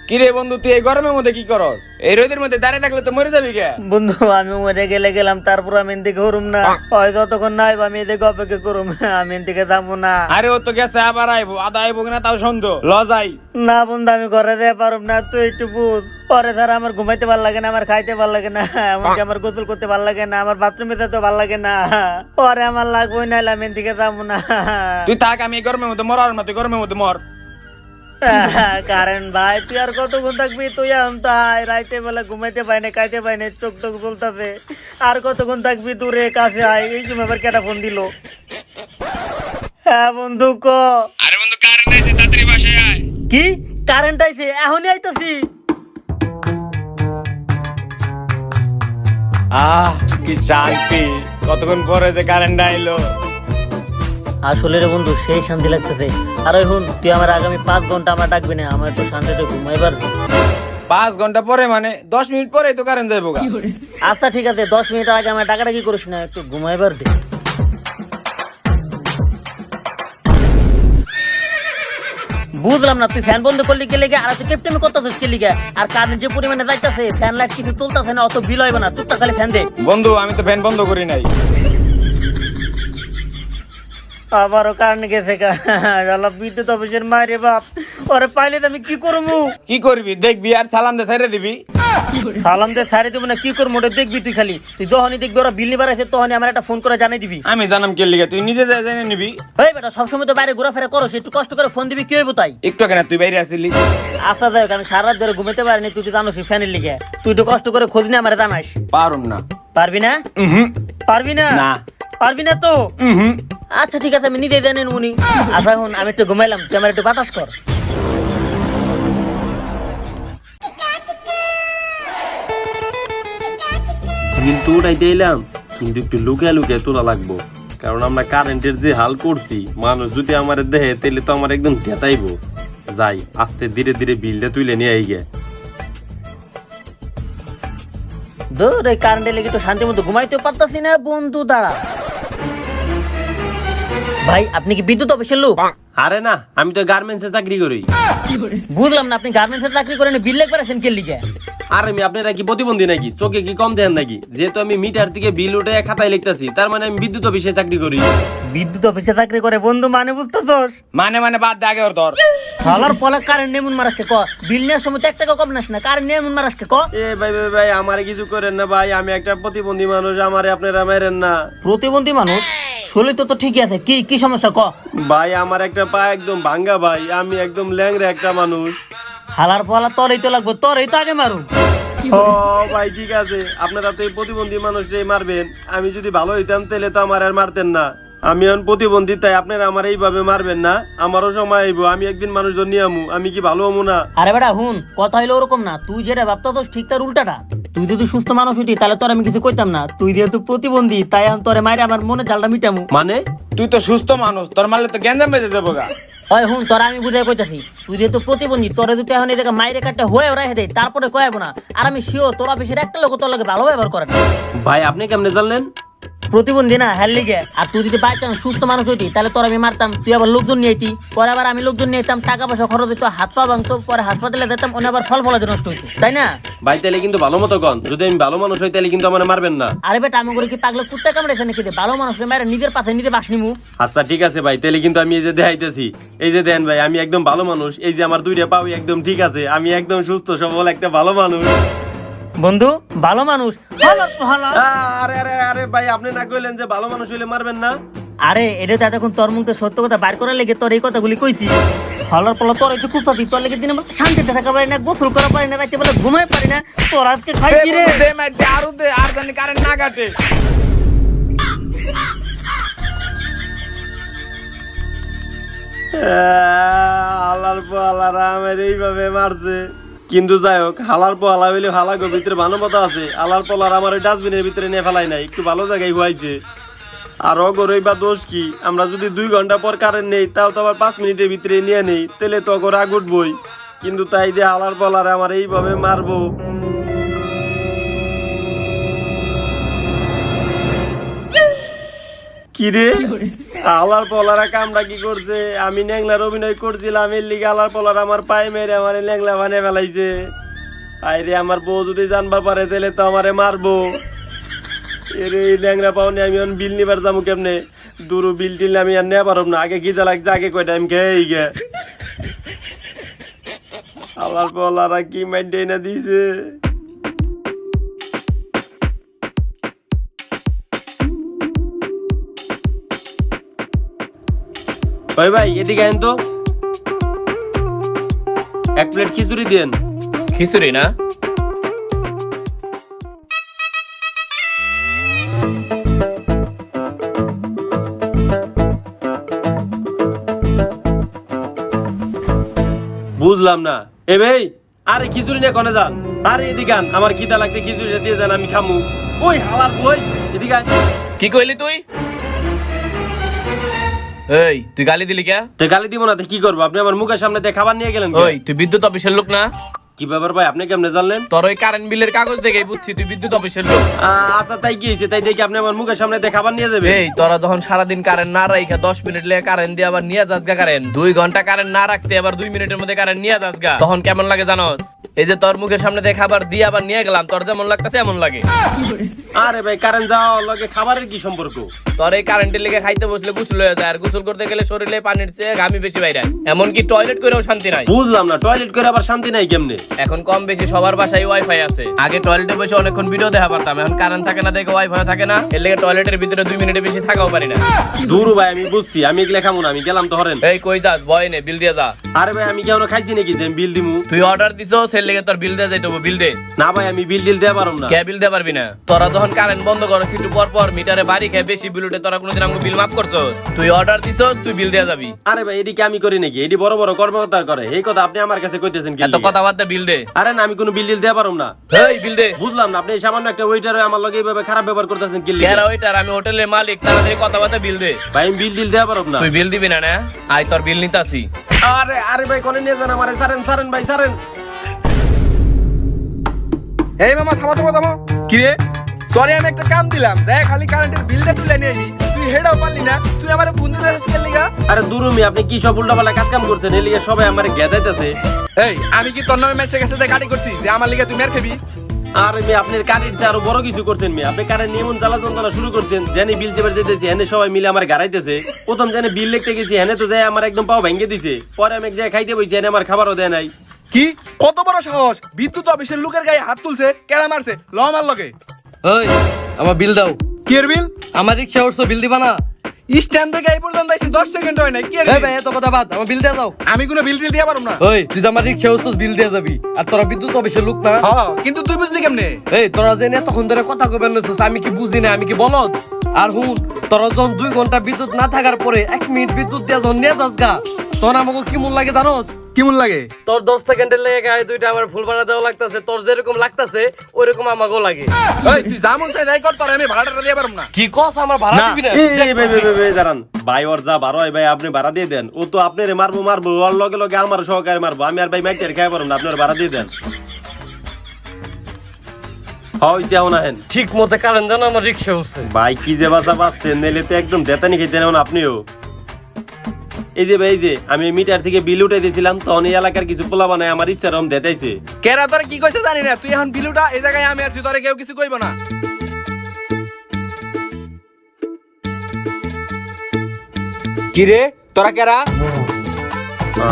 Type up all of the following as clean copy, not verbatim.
কিরে বন্ধু, তুই এই গরমের মধ্যে কি করস? এই রোদের মধ্যে দাঁড়িয়ে থাকলে তো মরে যাবি কে? বন্ধু আমি মরে গেলাম, তারপর আমি এদিকে ঘুরুম না, হয়তো যতক্ষণ না আইব আমি এদিকে অপেক্ষা করুম, আমি এদিকে যাবো না। আরে ও তো গেছে, আবার আইবো, আদা আইবো কিনা তাও সন্দেহ। ল যাই। না বন্ধু আমি ঘরে যেতে পারুম না, তুই একটু বুঝ। পরে ধর আমার ঘুমাইতে ভাল লাগে না, আমার খাইতে ভাল লাগে না, এমনকি আমার গোসল করতে ভাল লাগে না, আমার বাথরুমে যেতে ভাল লাগে না। পরে আমার লাগবোই না, আমি এদিকে যাবো না। তুই থাক, আমি এই গরমের মধ্যে মরার না, তুই গরমের মধ্যে মর। কারণ ভাই তুই আর কতক্ষণ থাকবি? তুই এখন তো রাইতে বেলা ঘুমাইতে পাই না, খাইতে পাই না, চোখ টোক জ্বলতাছে। আর কতক্ষণ থাকবি? দূরে কাছে আয়। এই সময় আবার কেটা ফোন দিল? হ্যাঁ বন্ধু ক। আরে বন্ধু, কারেন্ট আইছে, তাড়াতাড়ি বাসায় আয়। কি কারেন্ট আইছে? এখনই আইতাছি। কি শান্তি, কতক্ষণ পরে যে কারেন্ট আইলো। আসলে রে বন্ধু সেই শান্তি লাগতেছে। আর ওই হুন, তুই আমার আগামী 5 ঘন্টা আমার ডাকবি না, আমার তো শান্তিতে ঘুমাইবার। 5 ঘন্টা পরে মানে 10 মিনিট পরেই তো কারেন্ট যাইবো গা। আচ্ছা ঠিক আছে, 10 মিনিট আগে আমার টাকাটা কি করিস না, একটু ঘুমাইবার দে। বুঝলাম না, তুই ফ্যান বন্ধ করলি কে লেগে, আর তুই কেপটেমি করতেছিস কে লিগে? আর কারেন্ট যে পরিমাণে যাইতাছে, ফ্যান লাইট কিছু চলতেছে না, অত বিল হইবে না, তুই তো খালি ফ্যান দে। বন্ধু আমি তো ফ্যান বন্ধ করি নাই। আবারও কারেন্ট গেছে গা। আল্লাহ, বিদ্যুৎ অফিসের মায়ের বাপ, ওরে পাইলে তো আমি কি করবো? কি করবি? দেখবি আর সালাম দে ছেড়ে দিবি। সালাম দে ছাড়ে দিব না, কি করবো ওটা দেখবি তুই খালি। তুই যখনই দেখবি ওরা বিল নিবার আছে, তখনই আমার একটা ফোন করে জানাই দিবি। আমি জানাম কে লিগে, তুই নিজে যা জেনে নিবি। ওই বেটা সবসময় তো বাইরে ঘোরাফেরা করো, একটু কষ্ট করে ফোন দিবি, কি হইব তাই? একটু কেন তুই বাইরে আসলি? আচ্ছা যাই হোক, আমি সারা রাত ধরে ঘুমাতে পারিনি, তুই তো জানোস ফ্যানের লিগে। তুই একটু কষ্ট করে খোঁজ নিয়ে আমার জানাস। পারুম না। পারবি না? পারবি না? না। পারবি না তো? আচ্ছা ঠিক আছে, আমি নিজেই জানি উনি। আচ্ছা এখন আমি একটু ঘুমাইলাম, তুই আমার একটু বাতাস কর। কিন্তু উঠাইতে এলাম, কিন্তু একটু লুকিয়ে লুকিয়ে তোলা লাগবো, কারণ আমরা কারেন্টের যে হাল করছি, মানুষ যদি আমার দেহে তাহলে তো আমার একদম ঘেতাইবো। যাই আস্তে ধীরে ধীরে বিলটা তুলে নিয়ে আই গে। ধর এই কারেন্টের লেগে তো শান্তি মতো ঘুমাইতেও পারতাছি না। বন্ধু দাঁড়া ভাই, আপনি কি বিদ্যুৎ অফিসের লোক? আরে না, আমি তো গার্মেন্টসে চাকরি করি। বুঝলাম না, আপনি গার্মেন্টসের চাকরি করেন, বিল লেখ পারেছেন কে লিগে? আর আমি আপনারা কি প্রতিবন্ধী নাকি? চোখে কি কম দেন নাকি? যেহেতু আমি মিটার থেকে বিল উঠে খাতায় লিখতেছি, তার মানে আমি বিদ্যুৎ অফিসে চাকরি করি। বিদ্যুৎ অফিসে চাকরি করে বন্ধু, মানে বুঝতেছস? মানে বাদ দে, আগে ওর ধর। হালার পলা কারেন্ট নেমুন মারাসকে ক, বিল নেওয়ার সময় তো 1 টাকা কম নাস না, কারেন্ট নেমুন মারাসকে ক। এ ভাই ভাই ভাই, আমারে কিছু করেন না ভাই, আমি একটা প্রতিবন্ধী মানুষ, আমারে আপনারা মেরেন না। প্রতিবন্ধী মানুষ? শরীর তো ঠিকই আছে, কি কি সমস্যা ক? ভাই আমার একটা পা একদম ভাঙ্গা ভাই, আমি একদম ল্যাংড়া একটা মানুষ। হালার পলা তোরই তো লাগবে, তোরই তো আগে মারুন। ও ভাই ঠিক আছে, আপনারা তো এই প্রতিবন্ধী মানুষটাই মারবেন, আমি যদি ভালো হইতাম তাহলে তো আমার আর মারতেন না। আমি এখন প্রতিবন্ধী, তাই আপনারা আমার এইভাবে মারবেন না, আমারও সময় আইব, আমি একদিন মানুষ নিয়ে আমু, আমি কি ভালো হমু না? আরে বেটা হুন, কথা হইলো ওরকম না, তুই যেটা ভাবতেছস ঠিক তার উল্টাটা। তুই যদি সুস্থ মানুষ হইতি তাহলে তোর আমি কিছু কইতাম না, তুই যেহেতু প্রতিবন্ধী তাই আমি তোরে মাইরে আমার মনে জালটা মিটামু। মানে তুই তো সুস্থ মানুষ, তোর মারলে তো গ্যাঞ্জাম বেজে দেবো গা। ওই হুন, তোরা আমি বুঝাই কইতাছি, তুই যেহেতু প্রতিবন্ধী, তোরে যদি এখন এই জায়গায় মাইরে কাটতে হয়ে রাখে দেয়, তারপরে কয়াবো না। আর আমি শিওর তোর অফিসের একটা লোক তোর লাগে ভালো ব্যবহার করে না। ভাই আপনি কেমনে জানলেন? প্রতিবন্ধী না হ্যাঁ লিগে। আর তুই যদি বাই চান্স সুস্থ মানুষ হইতি তাহলে তোর আমি মারতাম, তুই আবার লোকজন নিয়ে আইতি, পরে আবার আমি লোকজন নিয়ে যেতাম, টাকা পয়সা খরচ হইতো, হাত পা ভাঙতো, পরে হাসপাতালে যেতাম, ওনে আবার ফল ফলাতে নষ্ট হইতো, তাই না? ভাই তাহলে কিন্তু ভালো মতো কন, যদি আমি ভালো মানুষ হই তাহলে কিন্তু আমার মারবেন না। আরে বেটা আমি করে কি পাগলে কুত্তা কামড়েছে নাকি? ভালো মানুষের মেরে নিজের পাশে নিজে বাস নিমু। আচ্ছা ঠিক আছে ভাই, তাহলে কিন্তু আমি এই যে দেখাইতেছি, এই যে দেন ভাই, আমি একদম ভালো মানুষ, এই যে আমার 2টা পাও একদম ঠিক আছে, আমি একদম সুস্থ সবল একটা ভালো মানুষ। বন্ধু ভালো মানুষ? আরে আরে আরে ভাই, আপনি না কইলেন যে ভালো মানুষ হইলে মারবেন না? আরে এটা তো এতক্ষণ তোর মুখে সত্য কথা বাইর করার লেগে তোর এই কথাগুলি কইছি। হলার পলা তোর একটু কুচাতি, তোর লেগে দিনে শান্তিতে থাকা পারি না, গোসল করা পারি না, রাতে বেলা ঘুমাই পারি না, তোর আজকে খাইছি রে। দে মার দে, আরো দে, আর জানি কারেন্ট না কাটে। হালার পোহালারা আমার এইভাবে মারছে, কিন্তু যাই হোক, হালার পোহালা হইলে হালা গো ভিতরে মানবতা আছে, হালার পোলার আমার ওই ডাস্টবিনের ভিতরে নিয়ে ফেলাই নাই, একটু ভালো জায়গায় হুয়াইছে। আর অগরই বা দোষ কি, আমরা যদি 2 ঘন্টা পর কারেন্ট নেই, তাও তো আবার 5 মিনিটের ভিতরে নিয়ে নেই, তাহলে তো অগর আগ উঠবই, কিন্তু তাই যে হালার পোলারে আমার এইভাবে মারবো। কি কি রে আলার পলারা কামটা কি করছে? আমি ন্যাংলার অভিনয় করছিলাম, এর লিগে আলার পলার আমার পায়ে মেরে আমার ন্যাংলা বানিয়ে ফেলাইছে। আইরে আমার বউ যদি জানবার পারে তাহলে তো আমারে মারবো। এরে এই ন্যাংরা পাওনি আমি বিল নিবার যাবো কেমনে? দুরু বিল টিল আমি আর নেওয়া পারব না। আগে খিদা লাগছে, আগে কয়টা আমি খেয়ে গে। আলার পলারা কি মাইন্ডে না দিছে। ভাই ভাই এদিকে আইন তো, এক প্লেট খিচুড়ি দেন। খিচুড়ি না? বুঝলাম না। এ ভাই আরে খিচুড়ি নিয়ে কোনে যান? আরে এদিকে আন, আমার খিদা লাগছে, খিচুড়িটা দিয়ে যান আমি খামু। ওই হালার বই এদিকে আয়। কি কইলি তুই? এই তুই গালি দিলি কে? তো গালি দিব না তো কি করবো? আপনি আমার মুখের সামনে দিয়ে খাবার নিয়ে গেলেন। ওই তুই বিদ্যুৎ অফিসের লোক না? কি ব্যাপার ভাই, আপনি কেমনে জানলেন? তোর ওই কারেন্ট বিলের কাগজ দেখেই বুঝছি তুই বিদ্যুৎ অফিসের লোক। আচ্ছা তাই কি হয়েছে? তাই দেখি আপনি আমার মুখের সামনে দিয়ে খাবার নিয়ে যাবেন? এই তোরা যখন সারাদিন কারেন্ট না রাখা 10 মিনিট লেগে কারেন্ট দিয়ে আবার নিয়ে যাস গা কারেন্ট, 2 ঘন্টা কারেন্ট না রাখতে আবার 2 মিনিটের মধ্যে কারেন্ট নিয়ে যাস গা, তখন কেমন লাগে জানোস? এই যে তোর মুখের সামনে দিয়ে খাবার দিয়ে আবার নিয়ে গেলাম, তোর যেমন লাগতেছে এমন লাগে। আরে ভাই কারেন্ট যাওয়ার লগে খাবারের কি সম্পর্ক? তোর এই কারেন্টের লেগে খাইতে বসলে গোসল হয়ে যায়, আর গোসল করতে গেলে শরীরে পানির চেয়ে ঘামি বেশি বাইরে, এমনকি টয়লেট করেও শান্তি নাই। বুঝলাম না, টয়লেট করে আবার শান্তি নাই কেমনে? এখন কম বেশি সবার বাসায় ওয়াইফাই আছে। আগে টয়লেটে বসে অনেকক্ষণ ভিডিও দেখা পারতাম, এখন কারেন্ট থাকে না দেখে ওয়াইফাই থাকে না, এর লেগে টয়লেটের ভিতরে 2 মিনিটের বেশি থাকাও পারি না। দূর ভাই আমি বুঝছি, আমি এগুলা খাবো না, আমি গেলাম তো হরেন। এই কই যাস? বয় নে, বিল দিয়ে যা। আরে ভাই আমি কেমন খাইছি নাকি যে আমি বিল দিমু? তুই অর্ডার দিছো সের লেগে তোর বিল দিয়ে যাইতে হবে, বিল দে। না ভাই আমি বিল টিল দেওয়া পারব না। কে বিল দিতে পারবি না? তোরা যখন কারেন্ট বন্ধ করছিস একটু পর পর মিটারে বাড়ি খেয়ে বেশি বিল উঠে, তোরা কোনোদিন আমাকে বিল মাফ করছো? তুই অর্ডার দিছো, তুই বিল দিয়ে যাবি। আরে ভাই এদিকে আমি করি নাকি? এটি বড় বড় কর্মকর্তা করে, এই কথা আপনি আমার কাছে কইতেছেন কি? এত কথা বাদ দে, বিল দে। আরে না আমি কোনো বিল টিল দেওয়া পারব না। এই বিল দে। বুঝলাম না, আপনি এই সামান্য একটা ওয়েটার আমার লগে এইভাবে খারাপ ব্যবহার করতেছেন কি? কেরা ওইটার? আমি হোটেলের মালিক, তাড়াতাড়ি কথা বাদ বিল দে। ভাই আমি বিল টিল দেওয়া পারব না। তুই বিল দিবি না? না আয় তোর বিল নিতে আসি। আরে আরে ভাই কোনে নিয়ে যান আমারে? সারেন সারেন ভাই সারেন। এই মামা থামো থামো থামো। কি রে তোরে আমি একটা কাম দিলাম, দেখ খালি কারেন্টের বিলটা তুলে নিয়ে আইবি, তুই হেডাও পারলি না? তুই আমারে ফোন দিতে আসছিস লিগা? আরে দুরুমি আপনি কি সব উল্টাপাল্টা কাজ কাম করছেন? এই লিগে সবাই আমারে গেদাইতেছে। এই আমি কি তোর নামে মেসেজ গেছে গাড়ি করছি যে আমার লিগা তুই মের খাবি? আর আমি আপনার কারেন্ট আরো বড় কিছু করছেন মি। আপনি কারেন্ট নিয়মন জ্বালা যন্ত্রণা শুরু করছেন। জানি বিল চেপে যেতেছি, এনে সবাই মিলে আমার গাড়াইতেছে। প্রথম জানি বিল লিখতে গেছি, এনে তো যায় আমার একদম পাও ভেঙে দিছে। পরে আমি এক জায়গায় খাইতে বইছি, এনে আমার খাবারও দেয় নাই। কি কত বড় সাহস? বিদ্যুৎ অফিসের লোকের গায়ে হাত তুলছে, কেডা মারছে? ল আমার লগে। ওই আমার বিল দাও। কি এর বিল? আমার রিক্সা উঠছো, বিল দিবা না? স্ট্যান্ড থেকে এই পর্যন্ত আইছি 10 সেকেন্ড হয় না। কি এর এই বিল? ভাই এত কথা বাদ, আমার বিল দিয়ে দাও। আমি কোনো বিল টিল দিয়া পারব না। ওই তুই তো আমার রিক্সা উঠছস, বিল দিয়ে যাবি। আর তোরা বিদ্যুৎ অফিসের লোক না? হ্যাঁ কিন্তু তুই বুঝলি কেমনে? এই তোরা যে এতক্ষণ ধরে কথা কইবেন নছিস, আমি কি বুঝি না? আমি কি বলদ? আর হুন, তোরা যখন 2 ঘন্টা বিদ্যুৎ না থাকার পরে 1 মিনিট বিদ্যুৎ দিয়া যখন নিয়ে যাস গা, তখন আমাকে কি মন লাগে জানোস? কেমন লাগে? তোর 10 সেকেন্ডের লেগে গায়ে দুইটা আমার ফুল বানা দেওয়া লাগতাছে, তোর যেরকম লাগতাছে ওইরকম আমাকেও লাগে। এই তুই যা মন চাই তাই কর, তোর আমি ভাড়াটা দিয়া পারব না। কি কস? আমার ভাড়া না দিবি না? এই ভাই ভাই ভাই দাঁড়ান ভাই, ওর যা ভাড়া হয় ভাই আপনি ভাড়া দিয়ে দেন। ও তো আপনারে মারবো মারবো, ওর লগে লগে আমার সহকারে মারবো। আমি আর ভাই মাইটের খাই পারবো না, আপনার ভাড়া দিয়ে দেন। হইছে না হেন ঠিক মতে কারণ জানো আমার রিক্সা উঠছে। ভাই কি যে বাসা পাচ্ছেন, নেলে তো একদম দেতানি খেতে নেন আপনিও। এই যে ভাই এই যে আমি মিটার থেকে বিল উঠাই দিয়েছিলাম, তখন এই এলাকার কিছু পোলা বানায় আমার ইচ্ছা রকম দেতাইছে। কেরা তোরে কি কইছে জানি না, তুই এখন বিলুটা এই জায়গায় আমি আছি, তোরে কেউ কিছু কইব না। কি রে তোরা কেরা?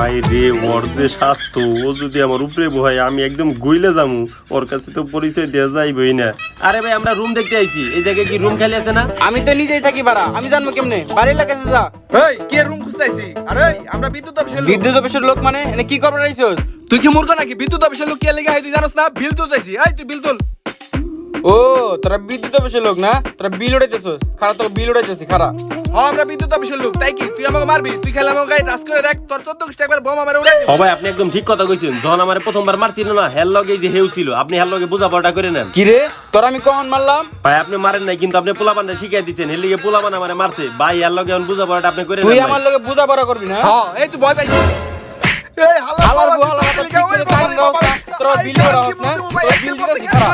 আই রে ওর যে স্বাস্থ্য, ও যদি আমার উপরে বহাই আমি একদম গইলে যামু। ওর কাছে তো পরিচয় দেওয়া যাইবই না। আরে ভাই আমরা রুম দেখতে আইছি, এই জায়গায় কি রুম খালি আছে না? আমি তো নিজেই থাকি ভাড়া, আমি জানবো কেমনে? বাড়ির কাছে যা। এই কি রুম খুঁজতাইছি? আরে আমরা বিদ্যুৎ অফিসের লোক। বিদ্যুৎ অফিসের লোক মানে এনে কি করবার আইছস? তুই কি মূর্খ নাকি? বিদ্যুৎ অফিসের লোক কি লাগা হয় তুই জানোস না? বিল তুলতাইছি। এই তুই বিল তুল। ও তোরা বিদ্যুৎ অফিসের লোক না? তোরা বিল উড়াইতেছস? খারাপ তো বিল উড়াইতেছিস খারা। হ্যাঁ আমরা বিদ্যুৎ অফিসের লোক, তাই কি তুই আমাকে মারবি? তুই খেলে আমাকে গায়ে টাচ করে দেখ, তোর 14 একবার বোমা মেরে উড়াই দিবি। সবাই আপনি একদম ঠিক কথা কইছেন। যখন আমার প্রথমবার মারছিল না, হেল লগে এই যে হেউ ছিল, আপনি হেল লগে বোঝাপড়া করে নেন। কি রে তোরা আমি কখন মারলাম? ভাই আপনি মারেন নাই, কিন্তু আপনি পোলাপানটা শিখাই দিচ্ছেন। হেল লিগে পোলাপান আমারে মারছে। ভাই হেল লগে এখন বোঝাপড়াটা আপনি করে নেন। তুই ভাই। আমার লগে বুঝাপড়া করবি না? হ্যাঁ এই তুই ভয় পাইছিস। এই হাল্লা হালার বাবা, বুহালা বিদ্যুৎ বাবা, অফিসের লিগা, ঠিক করে ওই বাবা রে কারেন্ট বাবা। রাখছ না, তোরা আই, বিল কারেন্ট করা কি হোক না, বলতে ভাই, তোরা বিল বিল করতে দিতে খারাপ।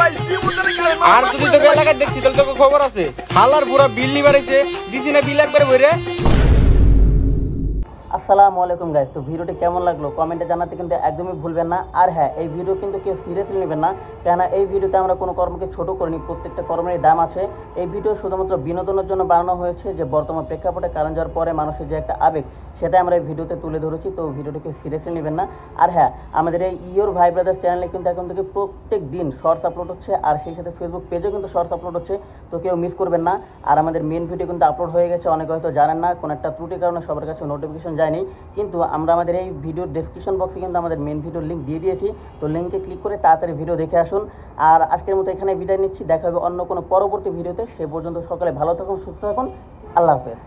ভাই, বিল করতে কারেন্ট আর যদি তোকে এলাকায় দেখছি তাহলে তোকে খবর আছে। হালার পুরা বিল নি বাড়াইছে, দিছি না বিল একবারে বইরে। আসসালামু আলাইকুম গাইস, তো ভিডিওটি কেমন লাগলো কমেন্টে জানাতে কিন্তু একদমই ভুলবেন না। আর হ্যাঁ, এই ভিডিও কিন্তু কেউ সিরিয়াসলি নেবেন না, কেননা এই ভিডিওতে আমরা কোনো কর্মকে ছোট করিনি, প্রত্যেকটা কর্মেরই দাম আছে। এই ভিডিও শুধুমাত্র বিনোদনের জন্য বানানো হয়েছে, যে বর্তমান প্রেক্ষাপটে কারণ যাওয়ার পরে মানুষের যে একটা আবেগ সেটাই আমরা এই ভিডিওতে তুলে ধরেছি। তো ভিডিওটিকে সিরিয়াসলি নেবেন না। আর হ্যাঁ, আমাদের এই ইয়োর ভাই ব্রাদার্স চ্যানেলে কিন্তু এখন থেকে প্রত্যেক দিন শর্টস আপলোড হচ্ছে, আর সেই সাথে ফেসবুক পেজেও কিন্তু শর্টস আপলোড হচ্ছে, তো কেউ মিস করবেন না। আর আমাদের মেন ভিডিও কিন্তু আপলোড হয়ে গেছে, অনেকে হয়তো জানেন না, কোনো একটা ত্রুটির কারণে সবার কাছে নোটিফিকেশন যায়নি, কিন্তু আমরা আমাদের এই ভিডিওর ডেসক্রিপশন বক্সে কিন্তু আমাদের মেন ভিডিওর লিঙ্ক দিয়ে দিয়েছি। তো লিঙ্কে ক্লিক করে তাড়াতাড়ি ভিডিও দেখে আসুন। আর আজকের মতো এখানে বিদায় নিচ্ছি, দেখা হবে অন্য কোনো পরবর্তী ভিডিওতে। সে পর্যন্ত সকলে ভালো থাকুন, সুস্থ থাকুন, আল্লাহ হাফেজ।